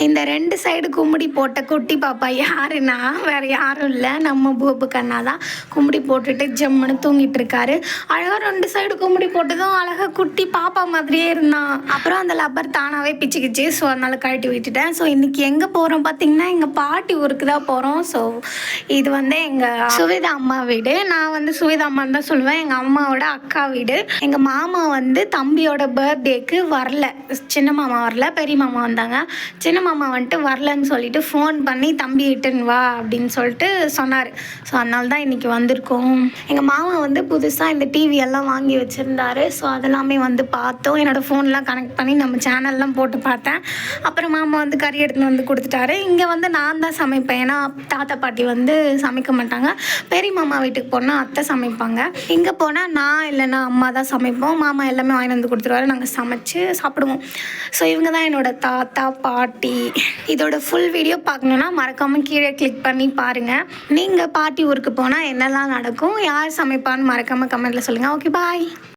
இந்த 2 சைடு கும்முடி போட்ட குட்டி பாப்பா யாருன்னா வேறு யாரும் இல்லை, நம்ம பூப்பு கண்ணா தான். கும்முடி போட்டுட்டு ஜம்முன்னு தூங்கிட்டு இருக்காரு. அழகாக 2 சைடு கும்முடி போட்டதும் அழகாக குட்டி பாப்பா மாதிரியே இருந்தான். அப்புறம் அந்த லப்பர் தானாகவே பிச்சுக்கிச்சு. ஸோ அதனால் கழட்டி விட்டுட்டேன். ஸோ இன்றைக்கி எங்கே போகிறோம் பார்த்தீங்கன்னா, எங்கள் பாட்டி ஊருக்கு தான் போகிறோம். ஸோ இது வந்து எங்கள் சுவேதா அம்மா வீடு. நான் வந்து சுவேதா அம்மான்னு தான் சொல்லுவேன். எங்கள் அம்மாவோட அக்கா வீடு. எங்கள் மாமா வந்து தம்பியோட பர்த்டேக்கு வரல, சின்ன மாமா வரல, பெரிய மாமா வந்தாங்க. சின்ன மாமா வந்துட்டு வரலன்னு சொல்லிட்டு ஃபோன் பண்ணி தம்பி இட்டுன்னு வா அப்படின்னு சொல்லிட்டு சொன்னார். ஸோ அதனால தான் இன்றைக்கி வந்திருக்கோம். எங்கள் மாமா வந்து புதுசாக இந்த டிவி எல்லாம் வாங்கி வச்சுருந்தாரு. ஸோ அதெல்லாமே வந்து பார்த்தோம். என்னோடய ஃபோன்லாம் கனெக்ட் பண்ணி நம்ம சேனல்லாம் போட்டு பார்த்தேன். அப்புறம் மாமா வந்து கறி எடுத்துன்னு வந்து கொடுத்துட்டாரு. இங்கே வந்து நான் தான் சமைப்பேன். ஏன்னா தாத்தா பாட்டி வந்து சமைக்க மாட்டாங்க. பெரிய மாமா வீட்டுக்கு போனால் அத்தை சமைப்பாங்க. இங்கே போனால் நான் இல்லைன்னா அம்மா தான் சமைப்போம். மாமா எல்லாமே வாங்கி வந்து கொடுத்துருவாரு. நாங்கள் சமைச்சு சாப்பிடுவோம். ஸோ இவங்க தான் என்னோடய தாத்தா பாட்டி. இதோட ஃபுல் வீடியோ பார்க்கணுன்னா மறக்காமல் கீழே கிளிக் பண்ணி பாருங்கள். நீங்கள் பாட்டி ஊருக்கு போனால் என்னெல்லாம் நடக்கும், யார் சமைப்பான்னு மறக்காமல் கமெண்ட்டில் சொல்லுங்கள். ஓகே, பாய்.